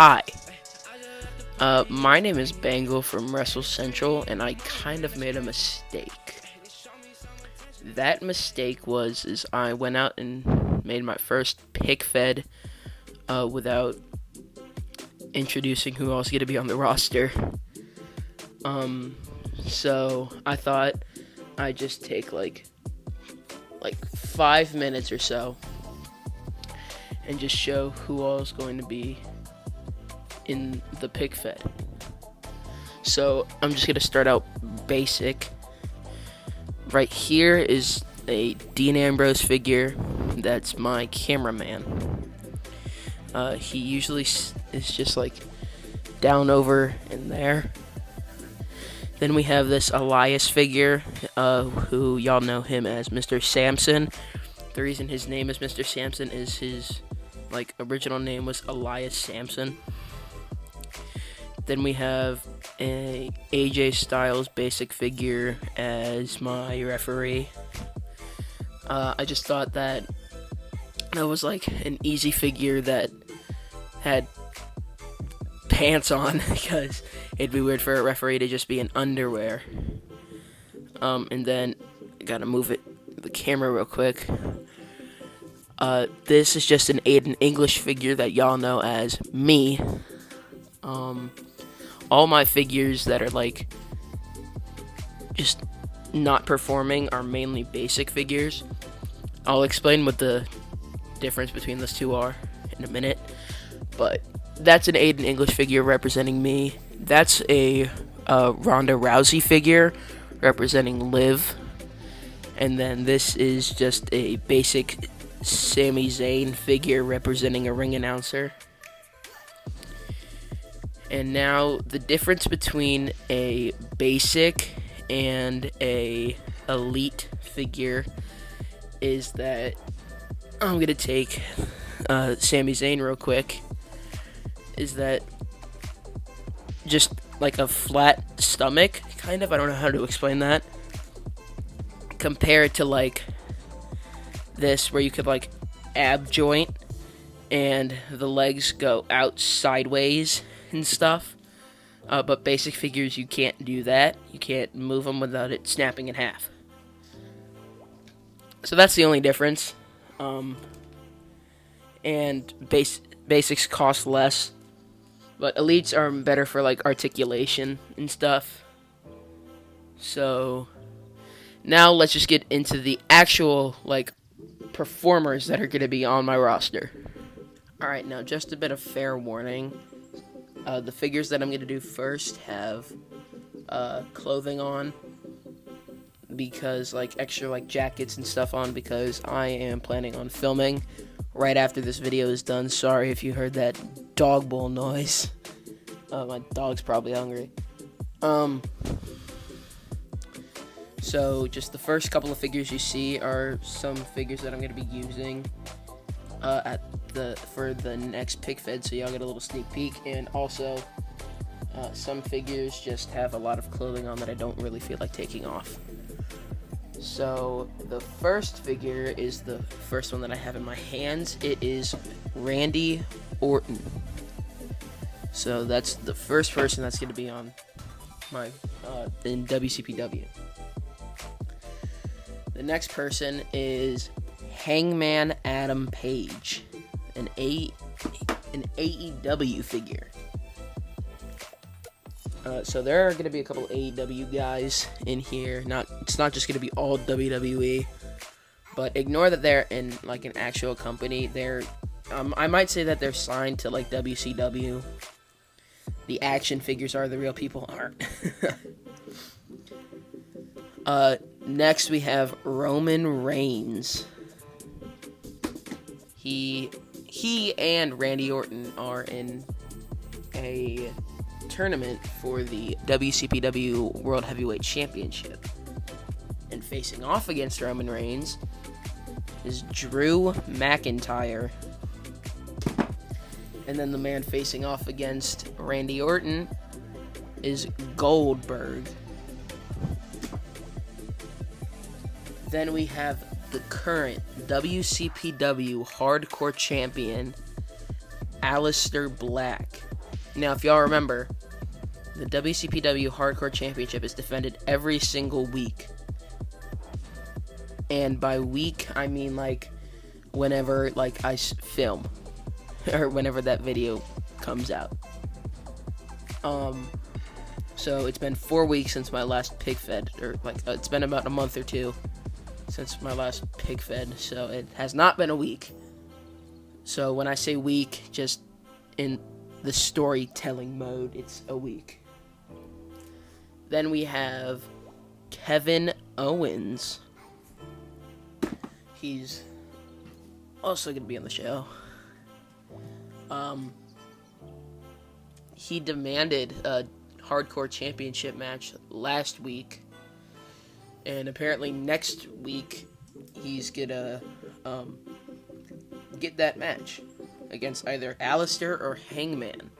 Hi, my name is Bengal from Wrestle Central, and I kind of made a mistake. That mistake is I went out and made my first pick fed without introducing who else going to be on the roster. So I thought I'd just take like 5 minutes or so and just show who all is going to be in the pick fed. So I'm just going to start out basic. Right here is a Dean Ambrose figure. That's my cameraman. He usually is just like down over in there. Then we have this Elias figure, who y'all know him as Mr. Samson. The reason his name is Mr. Samson is his original name was Elias Samson. Then we have a AJ Styles basic figure as my referee. I just thought that was like an easy figure that had pants on because it'd be weird for a referee to just be in underwear. And then I gotta move the camera real quick. This is just an Aiden English figure that y'all know as me. All my figures that are just not performing are mainly basic figures. I'll explain what the difference between those two are in a minute. But that's an Aiden English figure representing me. That's a Ronda Rousey figure representing Liv. And then this is just a basic Sami Zayn figure representing a ring announcer. And now the difference between a basic and a elite figure is that I'm going to take Sami Zayn real quick. Is that just like a flat stomach, kind of? I don't know how to explain that. Compared to this, where you could ab joint and the legs go out sideways and stuff. But basic figures, you can't do that. You can't move them without it snapping in half. So that's the only difference. And basics cost less. But elites are better for articulation and stuff. So now let's just get into the actual performers that are going to be on my roster. Alright, now just a bit of fair warning. The figures that I'm going to do first have clothing on, because extra jackets and stuff on, because I am planning on filming right after this video is done. Sorry if you heard that dog bowl noise. My dog's probably hungry. So just the first couple of figures you see are some figures that I'm going to be using for the next pick fed, so y'all get a little sneak peek. And also some figures just have a lot of clothing on that I don't really feel like taking off. So the first figure is the first one that I have in my hands. It is Randy Orton. So that's the first person that's going to be on my in WCPW. The next person is Hangman Adam Page, an AEW figure. So there are going to be a couple AEW guys in here. It's not just going to be all WWE, but ignore that they're in an actual company. They're I might say that they're signed to WCW. The action figures are, the real people aren't. Next we have Roman Reigns. He and Randy Orton are in a tournament for the WCPW World Heavyweight Championship. And facing off against Roman Reigns is Drew McIntyre. And then the man facing off against Randy Orton is Goldberg. Then we have the current WCPW Hardcore Champion, Aleister Black. Now, if y'all remember, the WCPW Hardcore Championship is defended every single week. And by week, I mean, like, whenever, like, I film. Or whenever that video comes out. So it's been 4 weeks since my last pig fed. Or, like, it's been about a month or two since my last pig fed. So it has not been a week. So when I say week, just in the storytelling mode, it's a week. Then we have Kevin Owens. He's also going to be on the show. He demanded a hardcore championship match last week. And apparently next week, he's going to get that match against either Alistair or Hangman.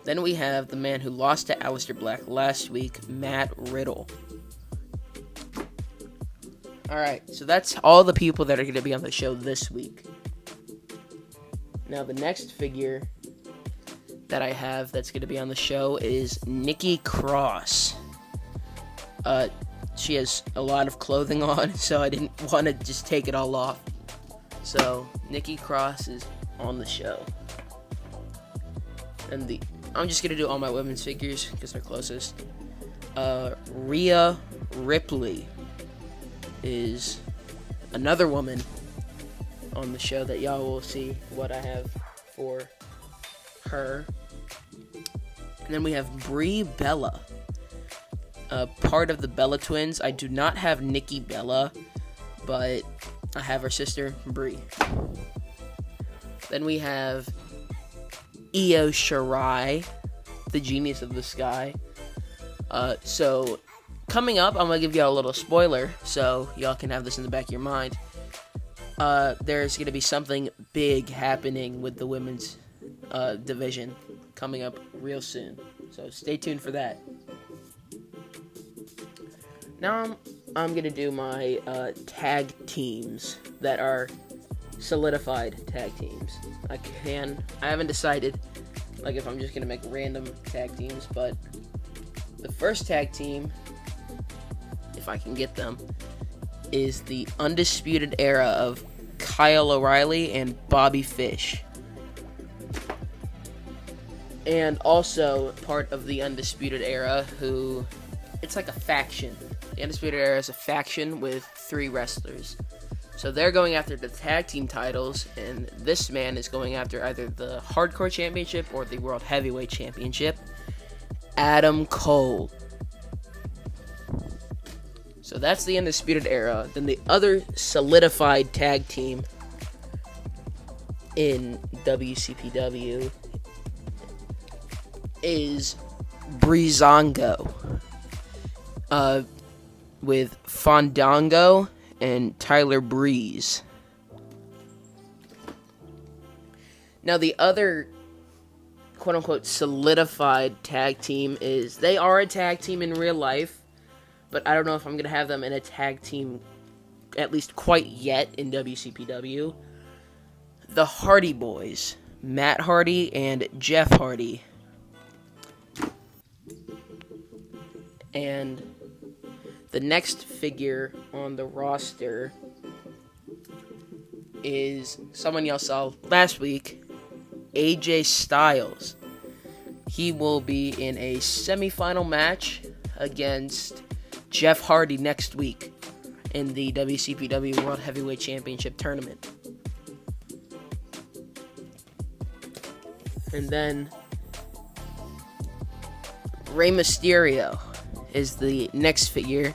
Then we have the man who lost to Alistair Black last week, Matt Riddle. Alright, so that's all the people that are going to be on the show this week. Now, the next figure that I have that's going to be on the show is Nikki Cross. She has a lot of clothing on, so I didn't want to just take it all off. So, Nikki Cross is on the show. And I'm just going to do all my women's figures because they're closest. Rhea Ripley is another woman on the show that y'all will see what I have for her. And then we have Brie Bella, part of the Bella twins. I do not have Nikki Bella, but I have her sister Brie. Then we have Io Shirai, the Genius of the Sky. So coming up, I'm gonna give y'all a little spoiler, so y'all can have this in the back of your mind. There's gonna be something big happening with the women's division coming up real soon, so stay tuned for that. Now I'm gonna do my tag teams that are solidified tag teams. I haven't decided, like, if I'm just gonna make random tag teams, but the first tag team, if I can get them, is the Undisputed Era of Kyle O'Reilly and Bobby Fish. And also part of the Undisputed Era, who, it's like a faction. The Undisputed Era is a faction with 3 wrestlers. So they're going after the tag team titles, and this man is going after either the Hardcore Championship or the World Heavyweight Championship. Adam Cole. So that's the Undisputed Era. Then the other solidified tag team in WCPW is Breezango, with Fandango and Tyler Breeze. Now the other quote-unquote solidified tag team is, they are a tag team in real life, but I don't know if I'm going to have them in a tag team, at least quite yet, in WCPW. The Hardy Boys, Matt Hardy and Jeff Hardy. And the next figure on the roster is someone y'all saw last week, AJ Styles. He will be in a semifinal match against Jeff Hardy next week in the WCPW World Heavyweight Championship Tournament. And then Rey Mysterio is the next figure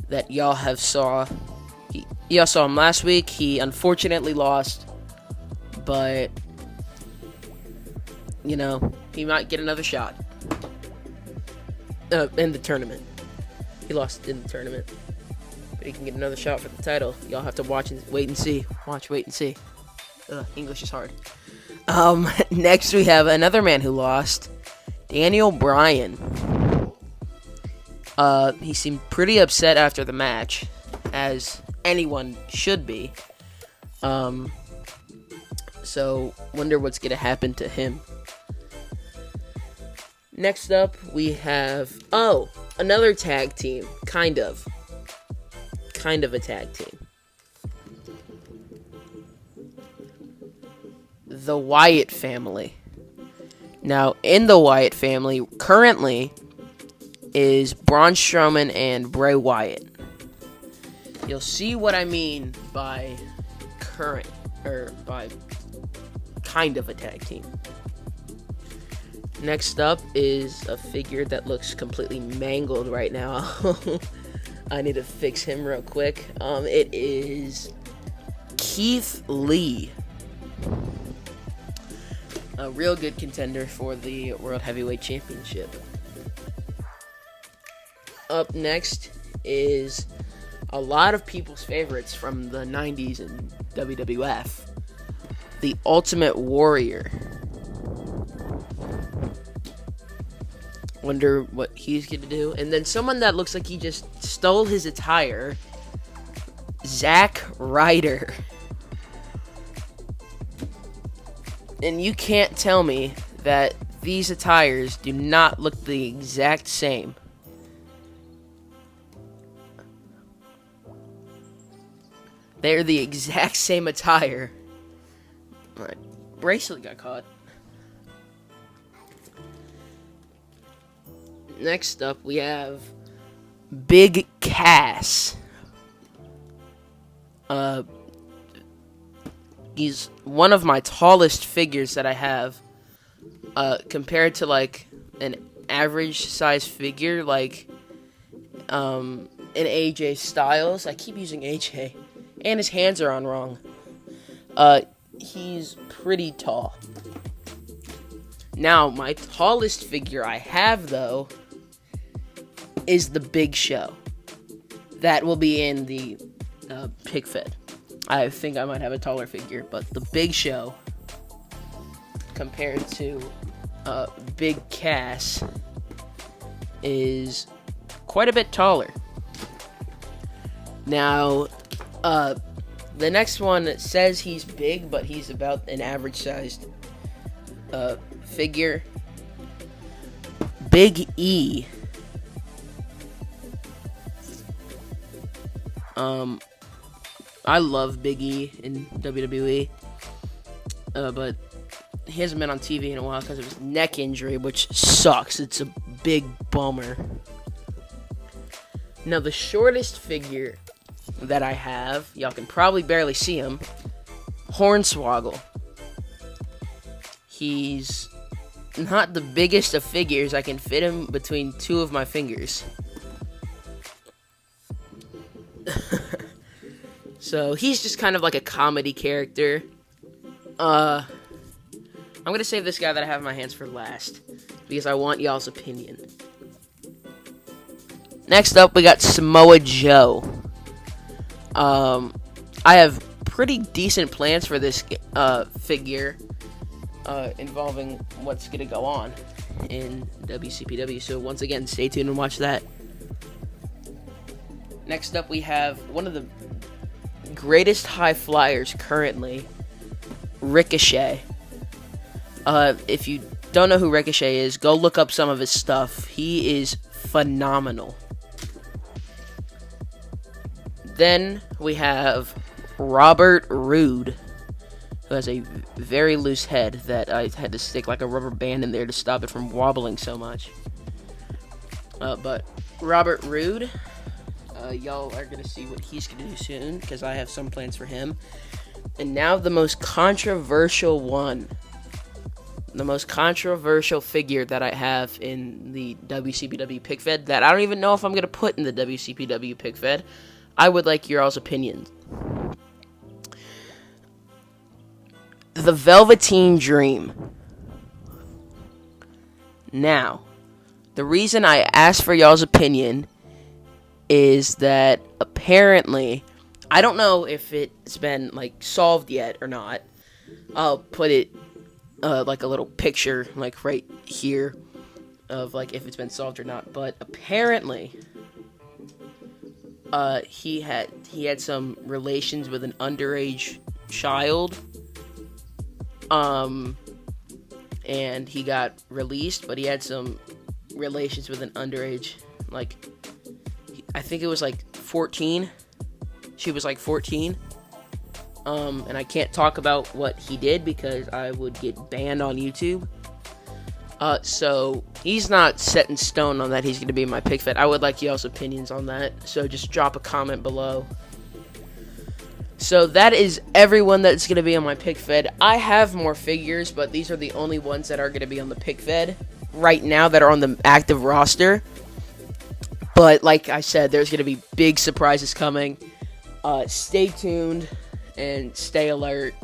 that y'all have saw. Y'all saw him last week. He unfortunately lost, but you know, he might get another shot in the tournament. He lost in the tournament, but he can get another shot for the title. Y'all have to watch and wait and see. Watch, wait and see. English is hard. Next we have another man who lost, Daniel Bryan. He seemed pretty upset after the match, as anyone should be. So, wonder what's gonna happen to him. Next up, we have another tag team, kind of a tag team. The Wyatt Family. Now, in the Wyatt Family, currently, is Braun Strowman and Bray Wyatt. You'll see what I mean by by kind of a tag team. Next up is a figure that looks completely mangled right now. I need to fix him real quick. It is Keith Lee. A real good contender for the World Heavyweight Championship. Up next is a lot of people's favorites from the 90s and WWF. The Ultimate Warrior. Wonder what he's going to do. And then someone that looks like he just stole his attire. Zack Ryder. And you can't tell me that these attires do not look the exact same. They're the exact same attire. My bracelet got caught. Next up, we have Big Cass. He's one of my tallest figures that I have. Compared to like an average size figure, like an AJ Styles. I keep using AJ, and his hands are on wrong. He's pretty tall. Now, my tallest figure I have, though, is the Big Show. That will be in the Pig Fed. I think I might have a taller figure, but the Big Show, compared to Big Cass, is quite a bit taller. Now, the next one says he's big, but he's about an average-sized figure. Big E. I love Big E in WWE, but he hasn't been on TV in a while because of his neck injury, which sucks. It's a big bummer. Now, the shortest figure that I have, y'all can probably barely see him, Hornswoggle. He's not the biggest of figures. I can fit him between two of my fingers. So he's just kind of like a comedy character. I'm gonna save this guy that I have in my hands for last because I want y'all's opinion. Next up, we got Samoa Joe. I have pretty decent plans for this figure involving what's gonna go on in WCPW. So once again, stay tuned and watch that. Next up, we have one of the greatest high flyers currently, Ricochet. If you don't know who Ricochet is, go look up some of his stuff. He is phenomenal. Then we have Robert Roode, who has a very loose head that I had to stick like a rubber band in there to stop it from wobbling so much. But Robert Roode, y'all are going to see what he's going to do soon, because I have some plans for him. And now the most controversial one. The most controversial figure that I have in the WCPW Pick Fed that I don't even know if I'm going to put in the WCPW Pick Fed. I would like your all's opinions. The Velveteen Dream. Now, the reason I asked for y'all's opinion is that apparently, I don't know if it's been like solved yet or not. I'll put it like a little picture like right here of like if it's been solved or not. But apparently, he had some relations with an underage child, And he got released, but he had some relations with an underage, like, I think it was like 14. She was like 14. And I can't talk about what he did because I would get banned on YouTube. So he's not set in stone on that he's going to be my pick fed. I would like y'all's opinions on that. So just drop a comment below. So that is everyone that's going to be on my pick fed. I have more figures, but these are the only ones that are going to be on the pick fed right now that are on the active roster. But like I said, there's going to be big surprises coming. Stay tuned and stay alert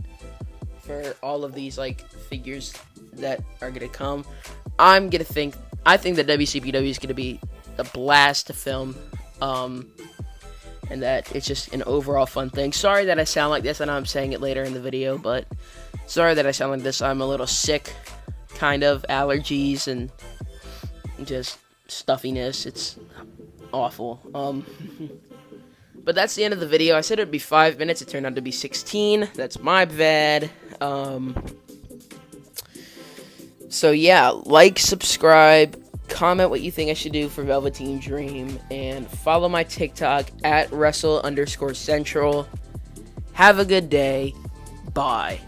for all of these like figures that are going to come. I think that WCPW is going to be a blast to film. And that it's just an overall fun thing. Sorry that I sound like this. I know I'm saying it later in the video, but sorry that I sound like this. I'm a little sick, kind of, allergies and just stuffiness. It's awful. But that's the end of the video. I said it would be 5 minutes. It turned out to be 16. That's my bad. So yeah, like, subscribe, comment what you think I should do for Velveteen Dream, and follow my TikTok at Wrestle_Central. Have a good day. Bye.